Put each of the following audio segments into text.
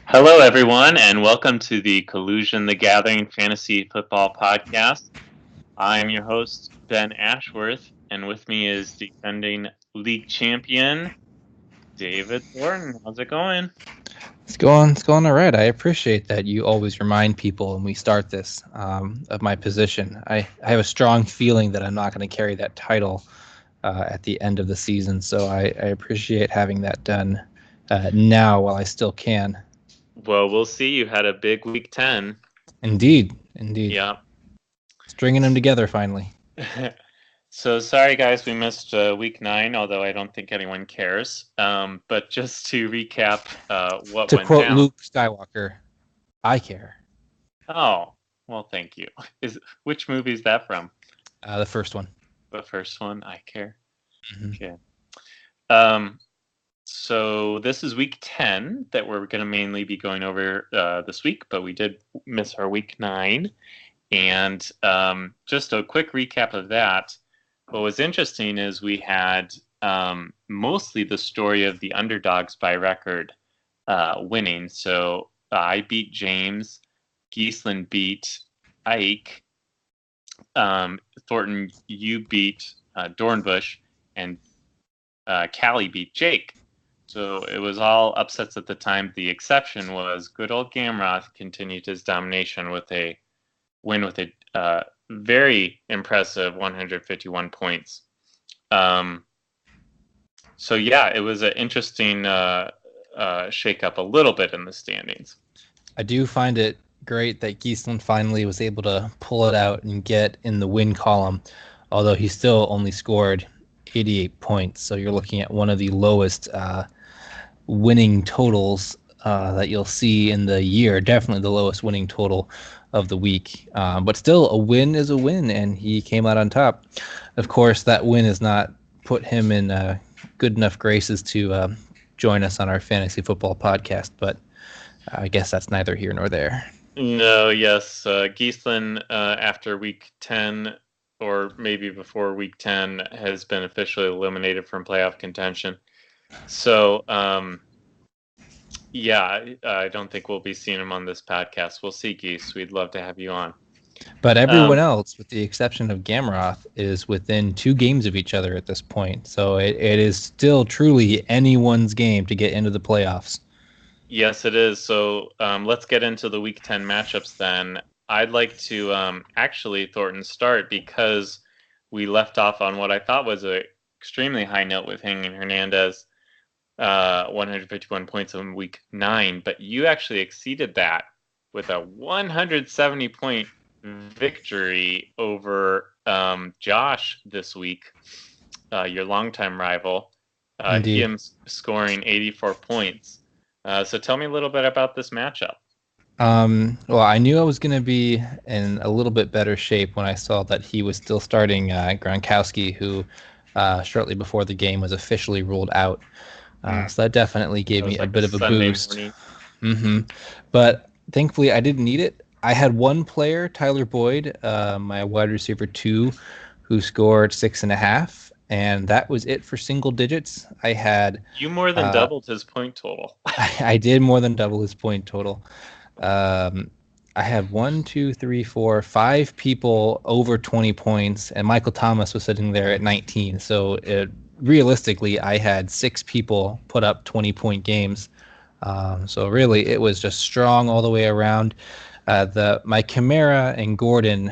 Hello, everyone, and welcome to the Collusion the Gathering Fantasy Football Podcast. I'm your host, Ben Ashworth, and with me is defending league champion, David Thornton. How's it going? It's going all right. I appreciate that you always remind people when we start this of my position. I have a strong feeling that I'm not going to carry that title at the end of the season, so I appreciate having that done now while I still can. Well, we'll see. You had a big week 10. Indeed. Yeah. Stringing them together finally. So sorry, guys, we missed week 9, although I don't think anyone cares. But just to recap what To went quote down. Luke Skywalker, I care. Oh, well, thank you. Which movie is that from? The first one. The first one, I care. Mm-hmm. Okay. So this is week 10 that we're going to mainly be going over this week, but we did miss our week 9. And just a quick recap of that. What was interesting is we had mostly the story of the underdogs by record winning. So I beat James, Geeslin beat Ike, Thornton, you beat Dornbush, and Callie beat Jake. So it was all upsets at the time. The exception was good old Gamroth continued his domination with a win with a very impressive 151 points. So yeah, it was an interesting shake-up a little bit in the standings. I do find it great that Geeslin finally was able to pull it out and get in the win column, although he still only scored 88 points. So you're looking at one of the lowest winning totals that you'll see in the year. Definitely the lowest winning total of the week. But still, a win is a win, and he came out on top. Of course, that win has not put him in good enough graces to join us on our fantasy football podcast, but I guess that's neither here nor there. No, yes. Geeslin, after week 10, or maybe before week 10, has been officially eliminated from playoff contention. So, yeah, I don't think we'll be seeing him on this podcast. We'll see, Geese. We'd love to have you on. But everyone else, with the exception of Gamroth, is within 2 games of each other at this point. So it is still truly anyone's game to get into the playoffs. Yes, it is. So let's get into the week 10 matchups then. I'd like to actually, Thornton, start because we left off on what I thought was an extremely high note with Hangin Hernandez. 151 points in week 9, but you actually exceeded that with a 170 point victory over Josh this week, your longtime rival. Him scoring 84 points. So tell me a little bit about this matchup. Well, I knew I was going to be in a little bit better shape when I saw that he was still starting Gronkowski, who shortly before the game was officially ruled out. So that definitely gave me a bit of a boost. But thankfully, I didn't need it. I had one player, Tyler Boyd, my wide receiver 2, who scored 6.5, and that was it for single digits. I had you more than doubled his point total. I did more than double his point total. I had 5 people over 20 points, and Michael Thomas was sitting there at 19. So realistically, I had 6 people put up 20-point games. So really, it was just strong all the way around. My Kamara and Gordon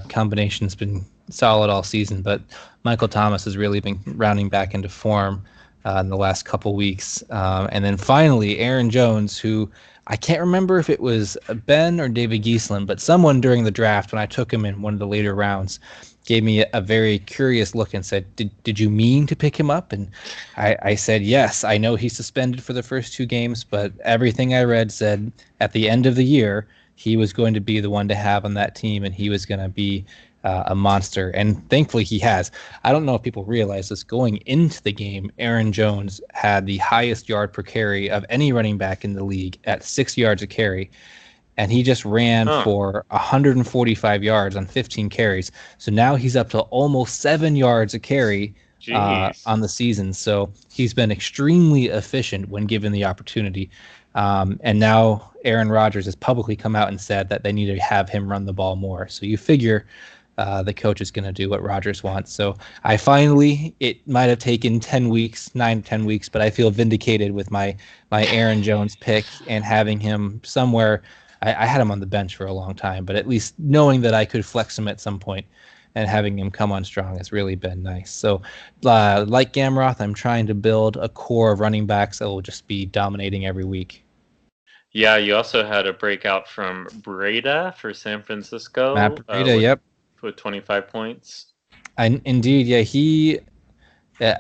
combination's been solid all season, but Michael Thomas has really been rounding back into form in the last couple weeks. And then finally, Aaron Jones, who I can't remember if it was Ben or David Geeslin, but someone during the draft, when I took him in one of the later rounds, gave me a very curious look and said, did you mean to pick him up? And I said, yes, I know he's suspended for the first 2 games, but everything I read said at the end of the year, he was going to be the one to have on that team, and he was going to be a monster. And thankfully he has. I don't know if people realize this. Going into the game, Aaron Jones had the highest yard per carry of any running back in the league at 6 yards a carry. And he just ran for 145 yards on 15 carries. So now he's up to almost 7 yards a carry Jeez. on the season. So he's been extremely efficient when given the opportunity. And now Aaron Rodgers has publicly come out and said that they need to have him run the ball more. So you figure the coach is going to do what Rodgers wants. So it might have taken 10 weeks, 9 to 10 weeks, but I feel vindicated with my Aaron Jones pick and having him somewhere. I had him on the bench for a long time, but at least knowing that I could flex him at some point and having him come on strong has really been nice. So, like Gamroth, I'm trying to build a core of running backs that will just be dominating every week. Yeah, you also had a breakout from Breda for San Francisco. Matt Breida, yep. With 25 points. Indeed, yeah,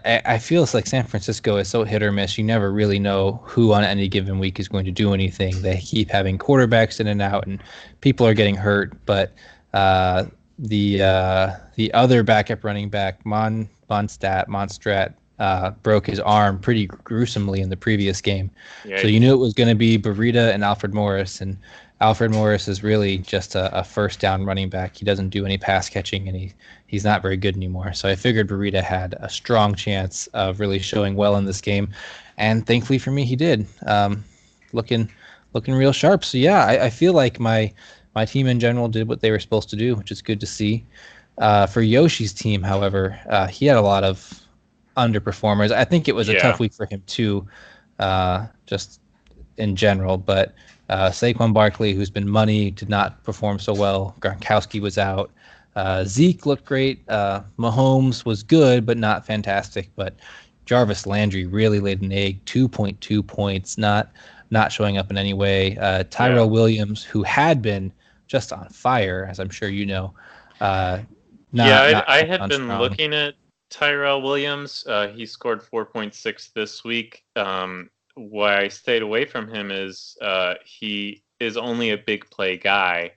I feel it's like San Francisco is so hit or miss. You never really know who on any given week is going to do anything. They keep having quarterbacks in and out, and people are getting hurt. But the other backup running back, Monstrat, broke his arm pretty gruesomely in the previous game. Yeah, so you knew it was going to be Burita and Alfred Morris, and Alfred Morris is really just a first down running back. He doesn't do any pass catching, and he's not very good anymore. So I figured Burita had a strong chance of really showing well in this game, and thankfully for me, he did. Looking real sharp. So yeah, I feel like my team in general did what they were supposed to do, which is good to see. For Yoshi's team, however, he had a lot of underperformers. I think it was a tough week for him too, just in general. But Saquon Barkley, who's been money, did not perform so well. Gronkowski was out. Zeke looked great. Mahomes was good, but not fantastic. But Jarvis Landry really laid an egg. 2.2 points, not showing up in any way. Tyrell Williams, who had been just on fire, as I'm sure you know. I had been looking at Tyrell Williams. He scored 4.6 this week. Why I stayed away from him is he is only a big play guy,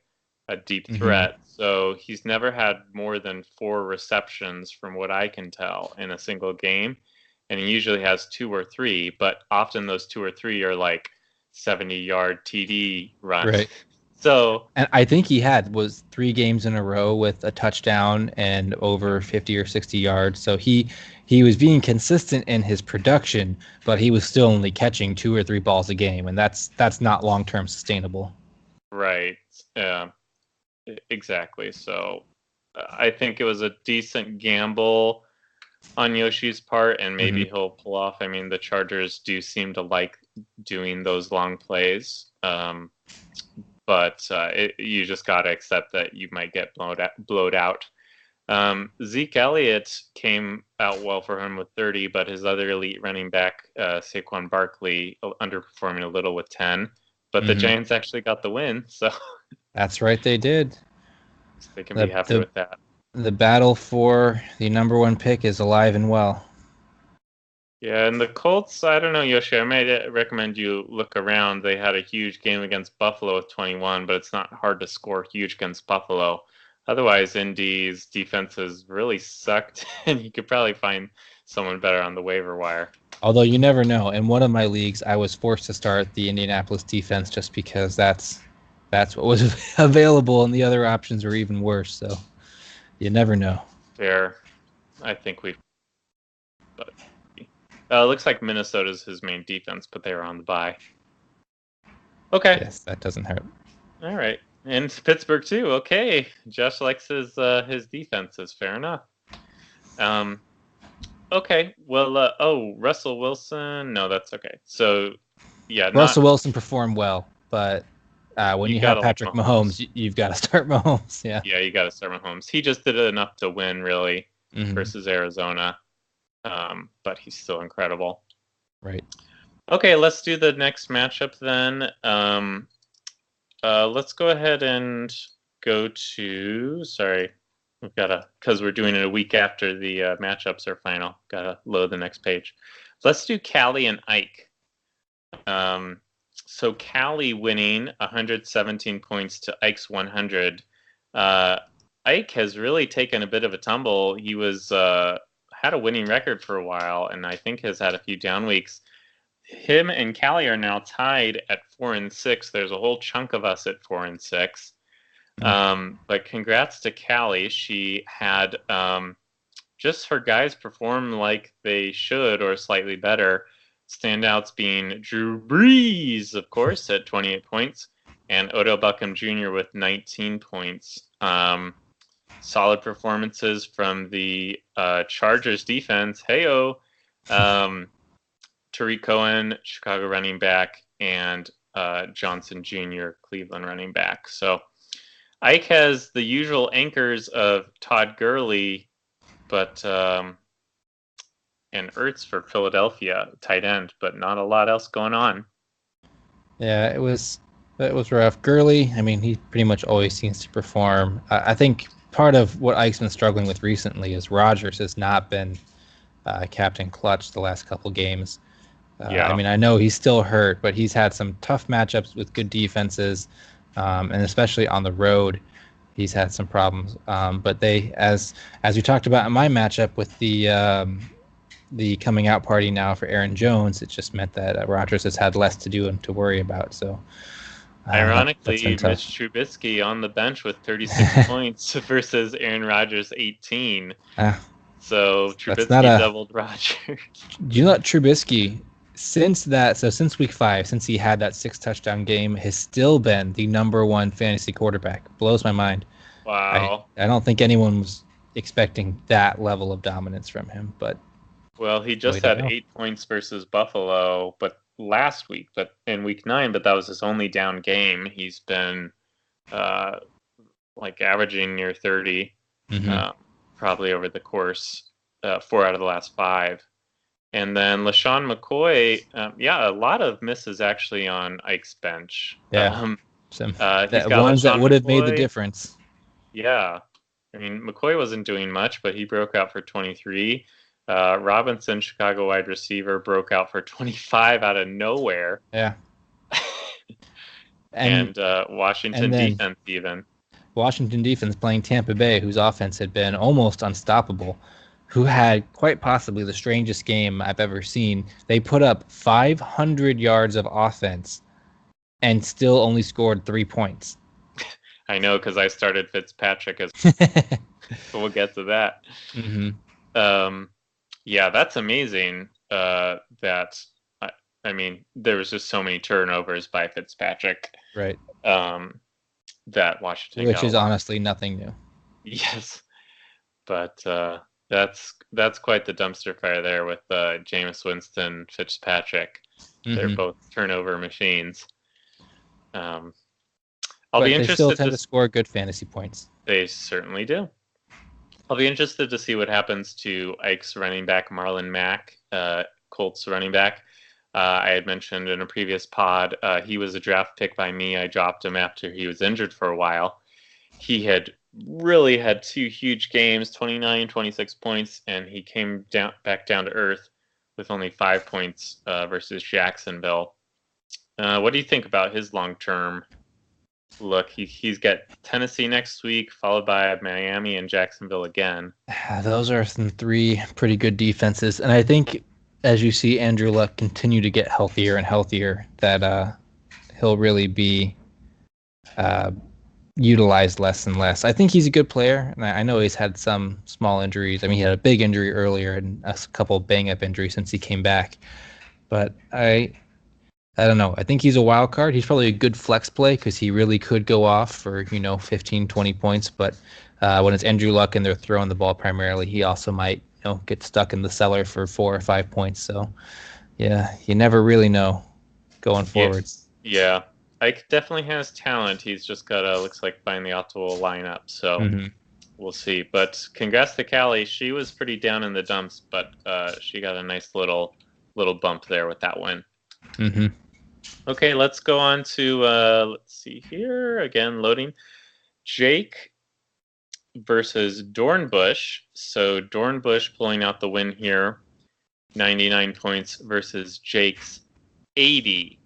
a deep threat. Mm-hmm. So he's never had more than 4 receptions from what I can tell in a single game. And he usually has 2 or 3, but often those 2 or 3 are like 70-yard TD runs. Right. So, and I think he was 3 games in a row with a touchdown and over 50 or 60 yards. So he was being consistent in his production, but he was still only catching 2 or 3 balls a game, and that's not long-term sustainable. Right. Exactly. So I think it was a decent gamble on Yoshi's part, and maybe he'll pull off. I mean, the Chargers do seem to like doing those long plays. But you just got to accept that you might get blowed out. Zeke Elliott came out well for him with 30, but his other elite running back, Saquon Barkley, underperforming a little with 10. But the Giants actually got the win, so that's right, they did. So they can be happy with that. The battle for the number 1 pick is alive and well. Yeah, and the Colts, I don't know, Yoshi, I might recommend you look around. They had a huge game against Buffalo with 21, but it's not hard to score huge against Buffalo. Otherwise, Indy's defense has really sucked, and you could probably find someone better on the waiver wire. Although you never know. In one of my leagues, I was forced to start the Indianapolis defense just because that's what was available, and the other options were even worse. So you never know. Fair. I think looks like Minnesota's his main defense, but they were on the bye. Okay. Yes, that doesn't hurt. All right. And Pittsburgh too. Okay. Josh likes his defenses. Fair enough. Okay. Well, Russell Wilson. No, that's okay. So, yeah. Russell Wilson performed well, but when you have Patrick Mahomes, you've got to start Mahomes. Yeah. Yeah, you got to start Mahomes. He just did enough to win, really, versus Arizona. But he's still incredible. Right. Okay, let's do the next matchup then. Let's go ahead and go to. Sorry, because we're doing it a week after the matchups are final. Gotta load the next page. Let's do Callie and Ike. So Callie winning 117 points to Ike's 100. Ike has really taken a bit of a tumble. He was had a winning record for a while, and I think has had a few down weeks. Him and Callie are now tied at 4-6. There's a whole chunk of us at 4-6. But congrats to Callie. She had just her guys perform like they should or slightly better. Standouts being Drew Brees, of course, at 28 points, and Odell Beckham Jr. with 19 points. Solid performances from the Chargers defense. Heyo, Tariq Cohen, Chicago running back, and Johnson Jr., Cleveland running back. So Ike has the usual anchors of Todd Gurley, but and Ertz for Philadelphia, tight end, but not a lot else going on. Yeah, it was rough. Gurley, I mean, he pretty much always seems to perform. I think part of what Ike's been struggling with recently is Rodgers has not been Captain Clutch the last couple games. I mean, I know he's still hurt, but he's had some tough matchups with good defenses, and especially on the road, he's had some problems. But they, as we talked about in my matchup with the coming out party now for Aaron Jones, it just meant that Rodgers has had less to do and to worry about. So, ironically, Mitch Trubisky on the bench with 36 points versus Aaron Rodgers 18. So Trubisky doubled Rodgers. Do you know that Trubisky, since week 5, since he had that 6 touchdown game, has still been the number 1 fantasy quarterback? Blows my mind. Wow. I don't think anyone was expecting that level of dominance from him, but. Well, he just had 8 points versus Buffalo, but last week, but in week 9, but that was his only down game. He's been averaging near 30, probably over the course 4 out of the last 5. And then LaShawn McCoy, a lot of misses actually on Ike's bench. Yeah, ones that would have made the difference. Yeah, I mean, McCoy wasn't doing much, but he broke out for 23. Robinson, Chicago wide receiver, broke out for 25 out of nowhere. Yeah. and Washington defense even. Washington defense playing Tampa Bay, whose offense had been almost unstoppable, who had quite possibly the strangest game I've ever seen. They put up 500 yards of offense and still only scored 3 points. I know, because I started Fitzpatrick as so we'll get to that. Yeah, that's amazing. I mean, there was just so many turnovers by Fitzpatrick. Right. That Washington Which is honestly nothing new. Yes. But that's quite the dumpster fire there with Jameis Winston, Fitzpatrick. They're both turnover machines. I'll be interested. They still tend to score good fantasy points. They certainly do. I'll be interested to see what happens to Ike's running back, Marlon Mack, Colts running back. I had mentioned in a previous pod, he was a draft pick by me. I dropped him after he was injured for a while. He had really had 2 huge games, 29, 26 points, and he came back down to earth with only 5 points versus Jacksonville. What do you think about his long-term look? He's got Tennessee next week, followed by Miami and Jacksonville again. Those are some 3 pretty good defenses, and I think as you see Andrew Luck continue to get healthier and healthier, that he'll really be utilized less and less. I think he's a good player, and I know he's had some small injuries. I mean, he had a big injury earlier and a couple bang-up injuries since he came back, but I don't know. I think he's a wild card. He's probably a good flex play because he really could go off for 15, 20 points. But when it's Andrew Luck and they're throwing the ball primarily, he also might get stuck in the cellar for 4 or 5 points. So yeah, you never really know going forwards. Yeah, Ike definitely has talent. He's just got to looks like find the optimal lineup. So we'll see. But congrats to Callie. She was pretty down in the dumps, but she got a nice little bump there with that win. Okay, let's go on to, let's see here, again, loading. Jake versus Dornbush. So Dornbush pulling out the win here, 99 points versus Jake's 80.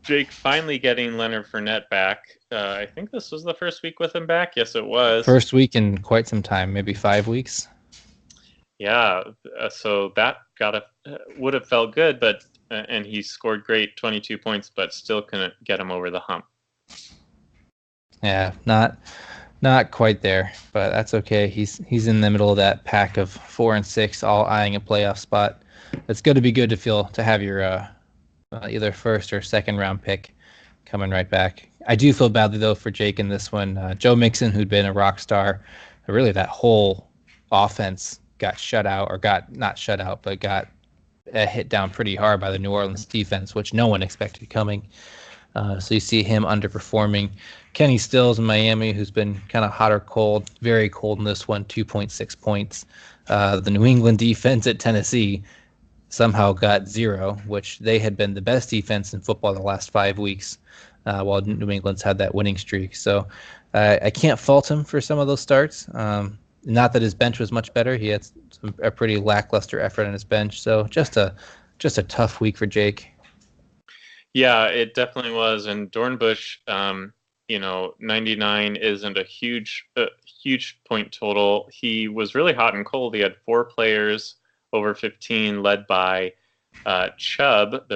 Jake finally getting Leonard Fournette back. I think this was the first week with him back. Yes, it was. First week in quite some time, maybe 5 weeks. Yeah, so that would have felt good, but and he scored great 22 points, but still couldn't get him over the hump. Yeah, not Not quite there, but that's okay. He's in the middle of that pack of 4 and 6, all eyeing a playoff spot. It's going to be good to have your either first or second round pick coming right back. I do feel badly though for Jake in this one. Joe Mixon, who'd been a rock star, really that whole offense got shut out, or got not shut out, but got hit down pretty hard by the New Orleans defense, which no one expected coming. So you see him underperforming. Kenny Stills in Miami, who's been kind of hot or cold, very cold in this one, 2.6 points. The New England defense at Tennessee somehow got 0, which they had been the best defense in football the last 5 weeks, while New England's had that winning streak. So I can't fault him for some of those starts. Not that his bench was much better. He had a pretty lackluster effort on his bench. So just a tough week for Jake. Yeah, it definitely was. And Dornbush, 99 isn't a huge point total. He was really hot and cold. He had 4 players over 15, led by Chubb,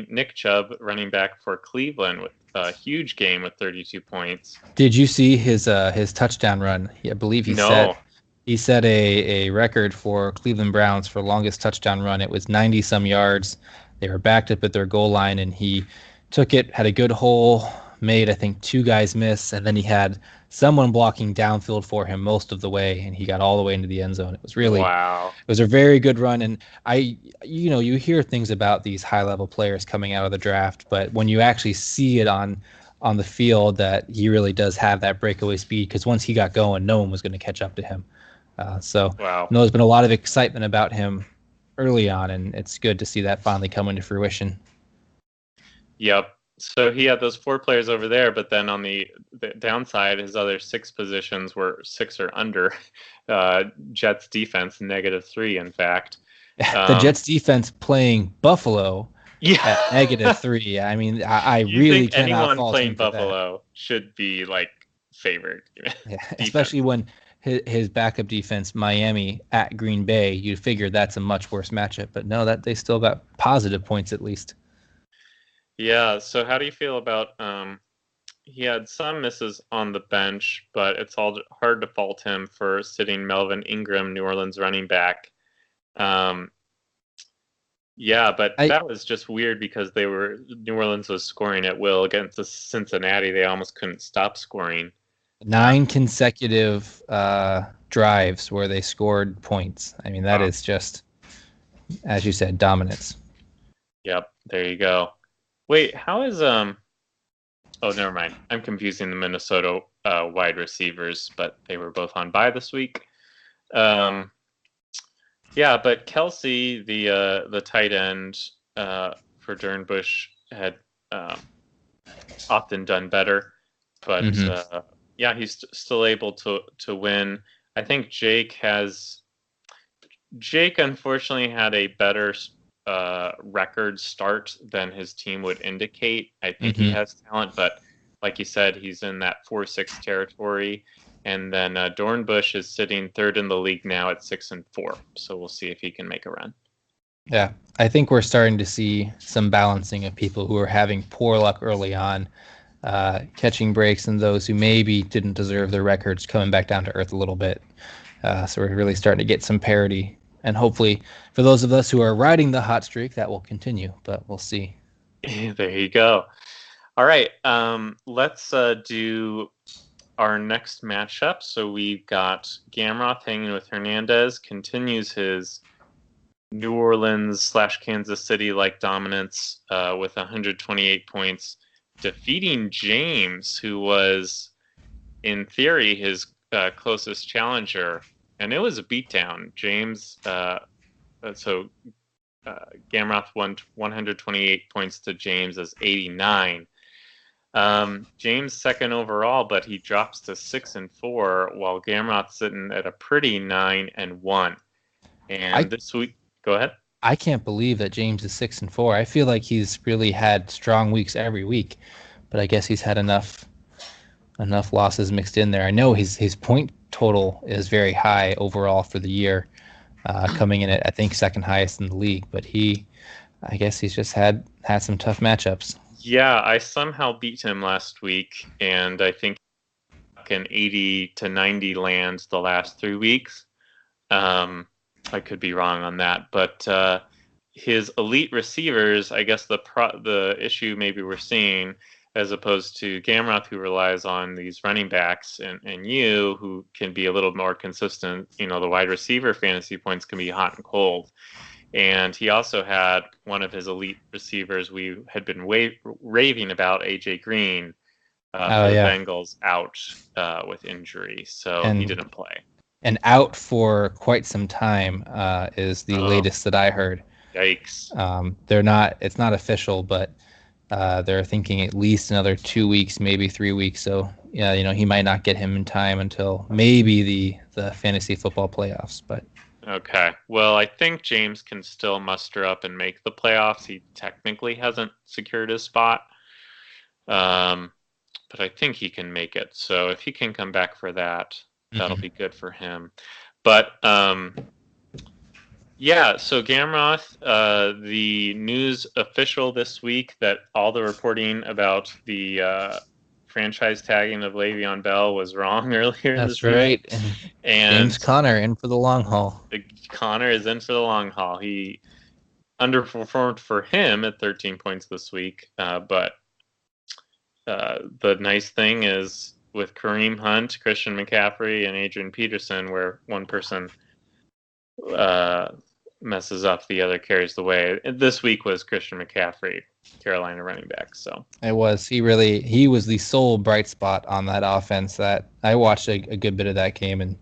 Nick Chubb, running back for Cleveland, with a huge game with 32 points. Did you see his touchdown run? I believe he set a record for Cleveland Browns for longest touchdown run. It was 90 some yards. They were backed up at their goal line, and he took it, had a good hole, made, I think, 2 guys miss, and then he had someone blocking downfield for him most of the way, and he got all the way into the end zone. It was really, wow. It was a very good run. And you hear things about these high-level players coming out of the draft, but when you actually see it on the field, that he really does have that breakaway speed, because once he got going, no one was going to catch up to him. Wow. There's been a lot of excitement about him early on, and it's good to see that finally come into fruition. Yep. So he had those 4 players over there, but then on the downside, his other 6 positions were 6 or under. Jets defense, -3, in fact. The Jets defense playing Buffalo at -3. I mean, I really cannot anyone fault playing him for Buffalo should be favored. Yeah, especially when his backup defense, Miami at Green Bay, you'd figure that's a much worse matchup. But no, that they still got positive points at least. Yeah, so how do you feel about he had some misses on the bench, but it's all hard to fault him for sitting Melvin Ingram, New Orleans running back. That was just weird because New Orleans was scoring at will against Cincinnati. They almost couldn't stop scoring. 9 consecutive drives where they scored points. I mean, that is just, as you said, dominance. Yep, there you go. Wait, how is oh, never mind. I'm confusing the Minnesota wide receivers, but they were both on bye this week. But Kelsey, the tight end for Dornbush, had often done better, but he's still able to win. I think Jake unfortunately had a better record start than his team would indicate. I think he has talent, but like you said, he's in that 4-6 territory. And then Dornbush is sitting 3rd in the league now at 6-4. So we'll see if he can make a run. Yeah, I think we're starting to see some balancing of people who are having poor luck early on, catching breaks, and those who maybe didn't deserve their records coming back down to earth a little bit. So we're really starting to get some parity. And hopefully, for those of us who are riding the hot streak, that will continue. But we'll see. There you go. All right, let's do our next matchup. So we've got Gamroth hanging with Hernandez, continues his New Orleans / Kansas City-like dominance with 128 points, defeating James, who was, in theory, his closest challenger. And it was a beatdown. James, Gamroth won 128 points to James's 89. James second overall, but he drops to 6-4, while Gamroth's sitting at a pretty 9-1. And this week, go ahead. I can't believe that James is 6-4. I feel like he's really had strong weeks every week, but I guess he's had enough losses mixed in there. I know his point total is very high overall for the year, coming in at, I think, second highest in the league. But I guess he's just had some tough matchups. Yeah, I somehow beat him last week, and I think stuck in 80 to 90 lands the last 3 weeks. I could be wrong on that, but his elite receivers, I guess the issue maybe we're seeing, as opposed to Gamroth, who relies on these running backs, and you, who can be a little more consistent. The wide receiver fantasy points can be hot and cold. And he also had one of his elite receivers we had been raving about, AJ Green, for the Bengals, out with injury, so he didn't play. And out for quite some time is the latest that I heard. Yikes! It's not official, but they're thinking at least another 2 weeks, maybe 3 weeks. So yeah, he might not get him in time until maybe the fantasy football playoffs. But okay, well, I think James can still muster up and make the playoffs. He technically hasn't secured his spot, but I think he can make it. So if he can come back for that, that'll be good for him. But yeah, so Gamroth, the news official this week that all the reporting about the franchise tagging of Le'Veon Bell was wrong earlier. That's right. And James Conner in for the long haul. Conner is in for the long haul. He underperformed for him at 13 points this week, but the nice thing is, with Kareem Hunt, Christian McCaffrey, and Adrian Peterson, where one person messes up, the other carries the way. This week was Christian McCaffrey, Carolina running back. So it was. He was the sole bright spot on that offense. That I watched a good bit of that game, and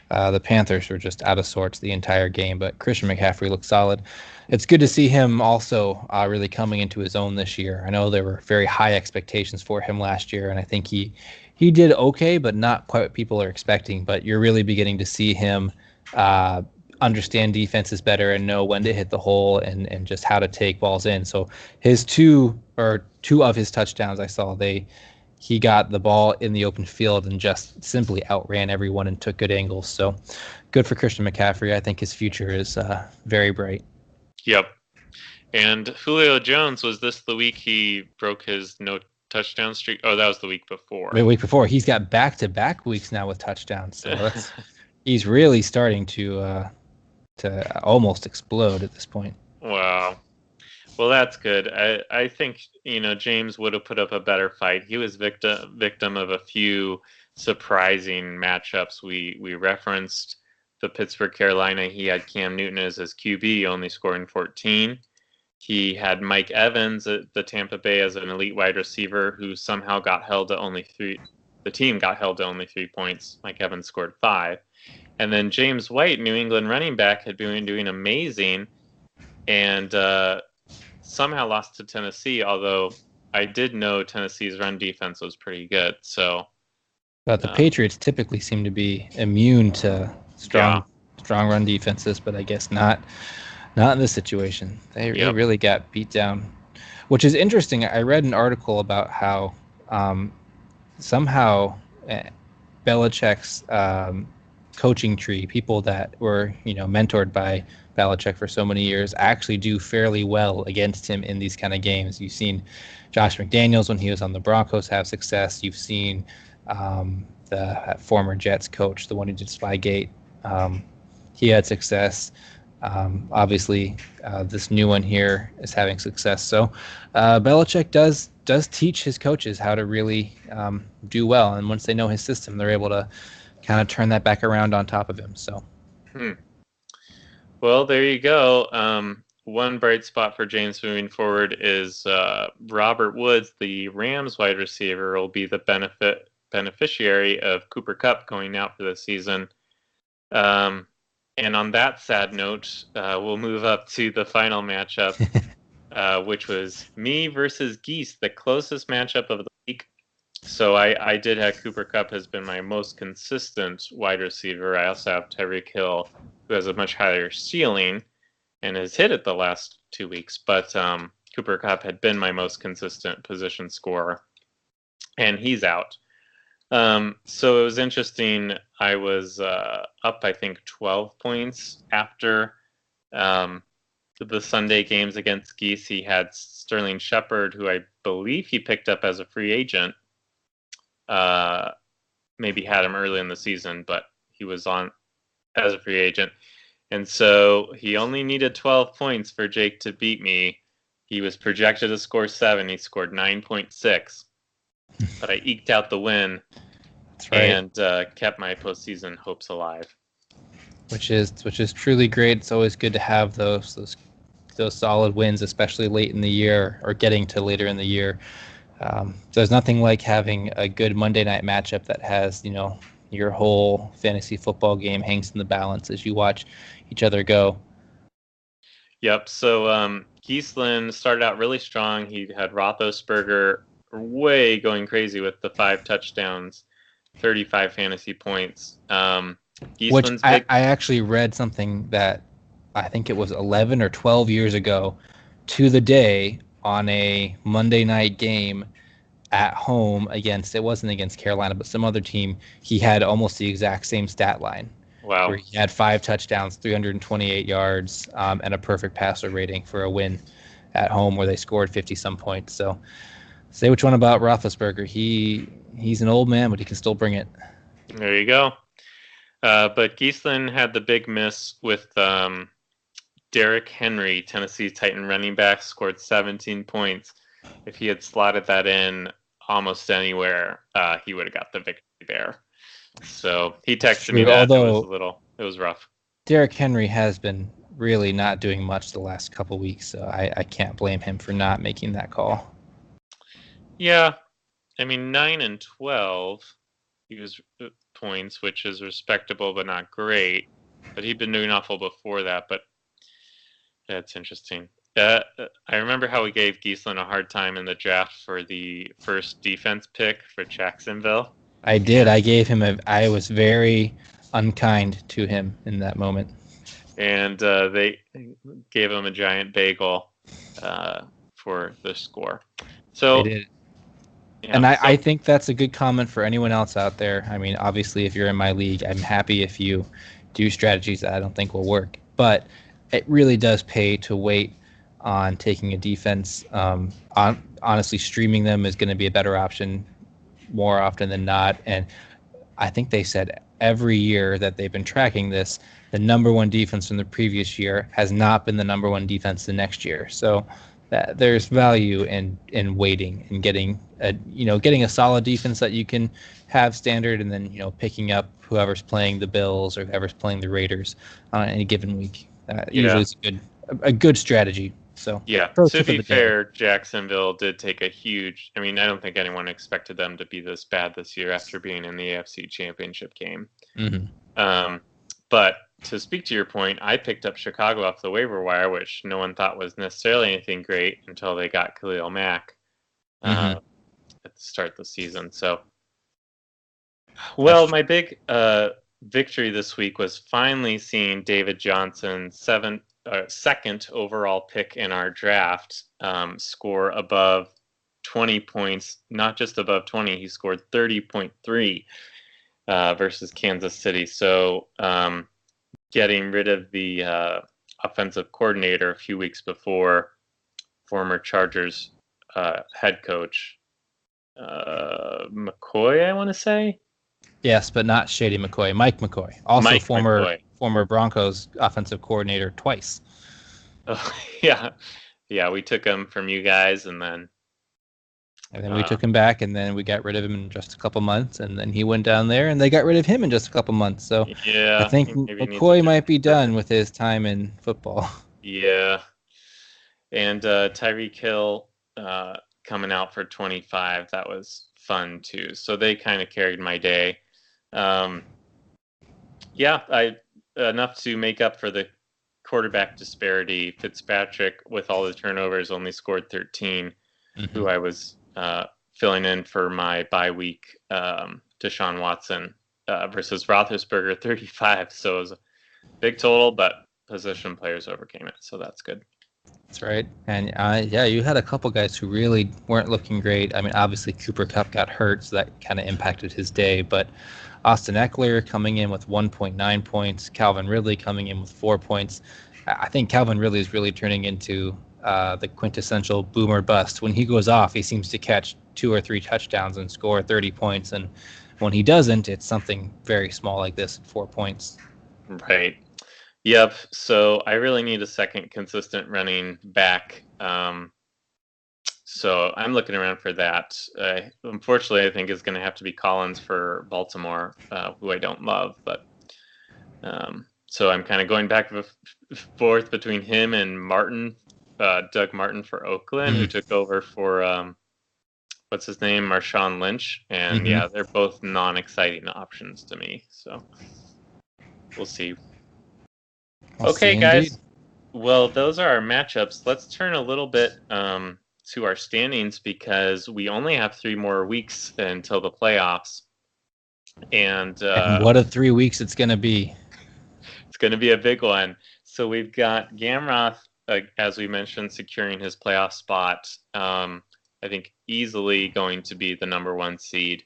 the Panthers were just out of sorts the entire game. But Christian McCaffrey looked solid. It's good to see him also really coming into his own this year. I know there were very high expectations for him last year, and I think he did okay, but not quite what people are expecting. But you're really beginning to see him understand defenses better and know when to hit the hole and just how to take balls in. So his two of his touchdowns I saw, he got the ball in the open field and just simply outran everyone and took good angles. So good for Christian McCaffrey. I think his future is very bright. Yep. And Julio Jones, was this the week he broke his no touchdown streak? Oh, that was the week before. The week before. He's got back-to-back weeks now with touchdowns. So he's really starting to almost explode at this point. Wow. Well, that's good. I think James would have put up a better fight. He was victim of a few surprising matchups. We referenced the Pittsburgh Carolina. He had Cam Newton as his QB, only scoring 14. He had Mike Evans at the Tampa Bay as an elite wide receiver who somehow got held to only 3. The team got held to only 3 points. Mike Evans scored 5. And then James White, New England running back, had been doing amazing, and somehow lost to Tennessee, although I did know Tennessee's run defense was pretty good. So, but the Patriots typically seem to be immune to strong run defenses, but I guess not in this situation. They really got beat down, which is interesting. I read an article about how somehow Belichick's coaching tree, people that were mentored by Belichick for so many years, actually do fairly well against him in these kind of games. You've seen Josh McDaniels when he was on the Broncos have success. You've seen the former Jets coach, the one who did Spygate, he had success. Obviously, this new one here is having success. So Belichick does teach his coaches how to really do well, and once they know his system, they're able to kind of turn that back around on top of him. So, well, there you go. One bright spot for James moving forward is Robert Woods, the Rams wide receiver, will be the beneficiary of Cooper Kupp going out for the season. And on that sad note, we'll move up to the final matchup, which was me versus Geese, the closest matchup of the week. So I did have Cooper Kupp has been my most consistent wide receiver. I also have Tyreek Hill, who has a much higher ceiling and has hit it the last 2 weeks. But Cooper Kupp had been my most consistent position scorer, and he's out. So it was interesting. I was up, I think, 12 points after the Sunday games against Geese. He had Sterling Shepard, who I believe he picked up as a free agent, maybe had him early in the season, but he was on as a free agent. And so he only needed 12 points for Jake to beat me. He was projected to score 7. He scored 9.6. But I eked out the win. That's right. And kept my postseason hopes alive. Which is truly great. It's always good to have those solid wins, especially late in the year or getting to later in the year. There's nothing like having a good Monday night matchup that has, your whole fantasy football game hangs in the balance as you watch each other go. Yep. So Geeslin started out really strong. He had Roethlisberger way going crazy with the 5 touchdowns, 35 fantasy points. Which I actually read something that I think it was 11 or 12 years ago to the day on a Monday night game at home it wasn't against Carolina, but some other team. He had almost the exact same stat line. Wow. Where he had 5 touchdowns, 328 yards, and a perfect passer rating for a win at home where they scored 50-some points. So say which one about Roethlisberger. He's an old man, but he can still bring it. There you go. But Geeslin had the big miss with Derrick Henry, Tennessee Titan running back, scored 17 points. If he had slotted that in almost anywhere, he would have got the victory there. So he texted me that it was rough. Derrick Henry has been really not doing much the last couple weeks, so I can't blame him for not making that call. Yeah, I mean 9 and 12, he was points, which is respectable but not great. But he'd been doing awful before that. But that's interesting. I remember how we gave Geeslin a hard time in the draft for the first defense pick for Jacksonville. I did. I was very unkind to him in that moment. And they gave him a giant bagel for the score. So they did. Yeah, and I think that's a good comment for anyone else out there. I mean, obviously, if you're in my league, I'm happy if you do strategies that I don't think will work. But it really does pay to wait on taking a defense. Honestly, streaming them is going to be a better option more often than not. And I think they said every year that they've been tracking this, the number one defense from the previous year has not been the number one defense the next year. So that there's value in waiting and getting a solid defense that you can have standard, and then picking up whoever's playing the Bills or whoever's playing the Raiders on any given week. Usually it's a good strategy. So yeah, to be fair, Jacksonville did take a huge. I mean, I don't think anyone expected them to be this bad this year after being in the AFC Championship game. Mm-hmm. But to speak to your point, I picked up Chicago off the waiver wire, which no one thought was necessarily anything great until they got Khalil Mack at the start of the season. So, well, my big victory this week was finally seeing David Johnson, second overall pick in our draft, score above 20 points. Not just above 20, he scored 30.3 versus Kansas City. So getting rid of the offensive coordinator a few weeks before, former Chargers head coach McCoy, I want to say. Yes, but not Shady McCoy. Mike McCoy, also former Broncos offensive coordinator twice. Oh, yeah. We took him from you guys, and then we took him back, and then we got rid of him in just a couple months, and then he went down there, and they got rid of him in just a couple months. So yeah, I think McCoy might be done with his time in football. Yeah, and Tyreek Hill coming out for 25. That was fun too. So they kind of carried my day. Enough to make up for the quarterback disparity. Fitzpatrick, with all the turnovers, only scored 13, who I was filling in for my bye week, Deshaun Watson, versus Roethlisberger, 35. So it was a big total, but position players overcame it. So that's good. That's right. And you had a couple guys who really weren't looking great. I mean, obviously Cooper Kupp got hurt, so that kind of impacted his day. But Austin Eckler coming in with 1.9 points, Calvin Ridley coming in with 4 points. I think Calvin Ridley is really turning into the quintessential boomer bust. When he goes off, he seems to catch 2 or 3 touchdowns and score 30 points. And When he doesn't, it's something very small like this, 4 points. Right. Yep. So I really need a second consistent running back. So I'm looking around for that. Unfortunately, I think it's going to have to be Collins for Baltimore, who I don't love. But so I'm kind of going back and forth between him and Martin, Doug Martin for Oakland, who took over for what's his name, Marshawn Lynch. And yeah, they're both non-exciting options to me. So we'll see. Okay, guys. Well, those are our matchups. Let's turn a little bit to our standings because we only have 3 more weeks until the playoffs. And what a 3 weeks it's going to be. It's going to be a big one. So we've got Gamroth, as we mentioned, securing his playoff spot. I think easily going to be the number 1 seed.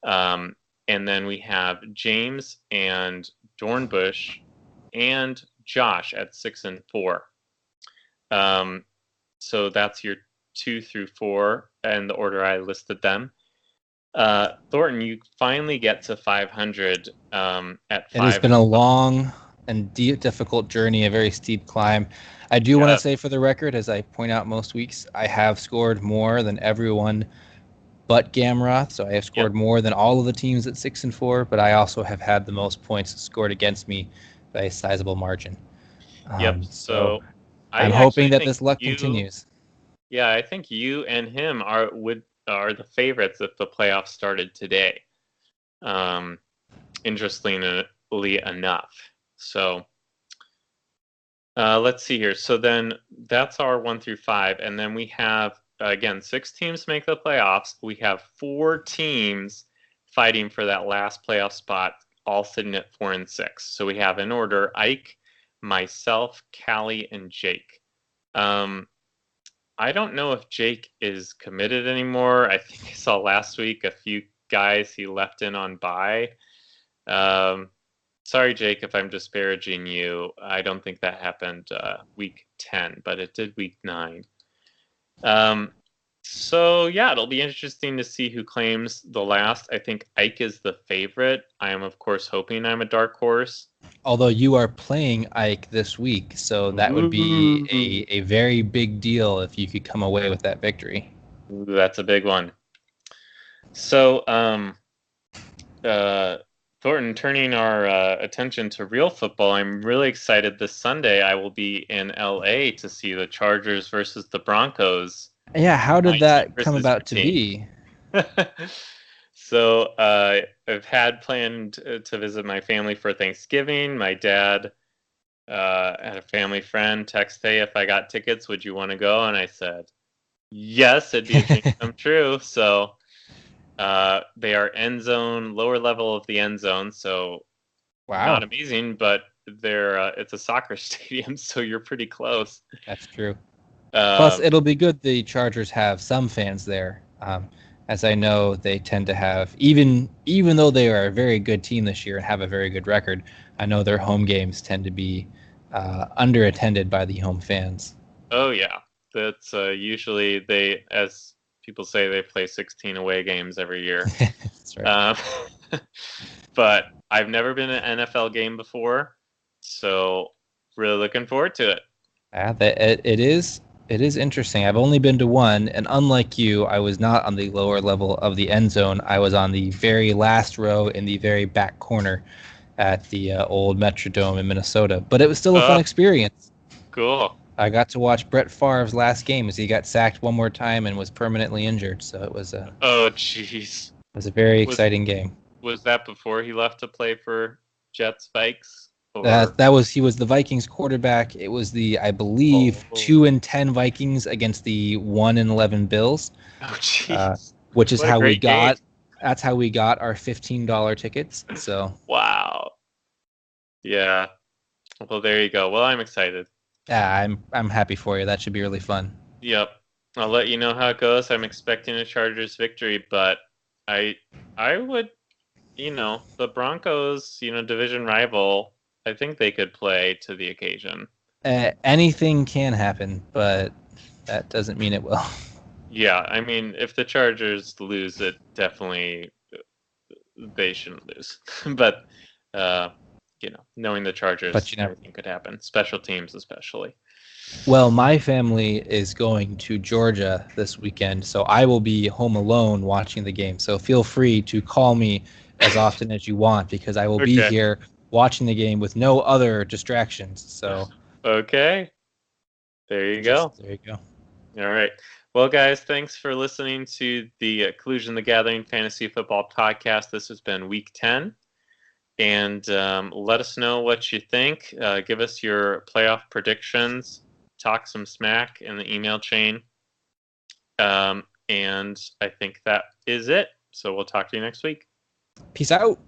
And then we have James and Dornbush and Josh at 6 and 4. So that's your 2 through 4 and the order I listed them. Thornton, you finally get to 500 at 5. It has been a long and difficult journey, a very steep climb. I do want to say for the record, as I point out most weeks, I have scored more than everyone but Gamroth. So I have scored more than all of the teams at 6 and 4, but I also have had the most points scored against me by a sizable margin. So I'm hoping that this luck continues. Yeah, I think you and him are the favorites if the playoffs started today. Interestingly enough. So let's see here. So then that's our 1 through 5, and then we have again 6 teams make the playoffs. We have 4 teams fighting for that last playoff spot, all sitting at 4 and 6. So we have in order Ike, myself, Callie, and Jake. I don't know if Jake is committed anymore. I think I saw last week a few guys he left in on bye. Sorry, Jake, if I'm disparaging you. I don't think that happened week 10, but it did week 9. So yeah, it'll be interesting to see who claims the last. I think Ike is the favorite. I am, of course, hoping I'm a dark horse. Although you are playing Ike this week, so that would be a very big deal if you could come away with that victory. That's a big one. So, Thornton, turning our attention to real football, I'm really excited. This Sunday, I will be in LA to see the Chargers versus the Broncos. Yeah, how did that come about to be? So I've had planned to visit my family for Thanksgiving. My dad had a family friend text, "Hey, if I got tickets, would you want to go?" And I said, yes, it'd be a dream come true. So they are end zone, lower level of the end zone. So not amazing, but it's a soccer stadium, so you're pretty close. That's true. Plus, it'll be good the Chargers have some fans there. As I know, they tend to have, even though they are a very good team this year and have a very good record, I know their home games tend to be underattended by the home fans. Oh, yeah. That's usually as people say, they play 16 away games every year. That's right. But I've never been to an NFL game before, so really looking forward to it. It is interesting. I've only been to one, and unlike you, I was not on the lower level of the end zone. I was on the very last row in the very back corner at the old Metrodome in Minnesota. But it was still a fun experience. Cool. I got to watch Brett Favre's last game as he got sacked one more time and was permanently injured. So it was oh, jeez. It was a very exciting game. Was that before he left to play for Jets Vikes? He was the Vikings quarterback. It was the, I believe, 2-10 Vikings against the 1-11 Bills. Oh, jeez. Which is how we got. That's how we got our $15 tickets. So. Wow. Yeah. Well, there you go. Well, I'm excited. Yeah, I'm happy for you. That should be really fun. Yep. I'll let you know how it goes. I'm expecting a Chargers victory, but I would, the Broncos, division rival. I think they could play to the occasion. Anything can happen, but that doesn't mean it will. Yeah, I mean, if the Chargers lose, it definitely they shouldn't lose. But knowing the Chargers, But you never. everything could happen. Special teams, especially. Well, my family is going to Georgia this weekend, so I will be home alone watching the game. So feel free to call me as often as you want because I will be Okay. here watching the game with no other distractions. So Okay. There you go. There you go. All right. Well, guys, thanks for listening to the Collusion the Gathering Fantasy Football Podcast. This has been Week 10. And let us know what you think. Give us your playoff predictions. Talk some smack in the email chain. And I think that is it. So we'll talk to you next week. Peace out.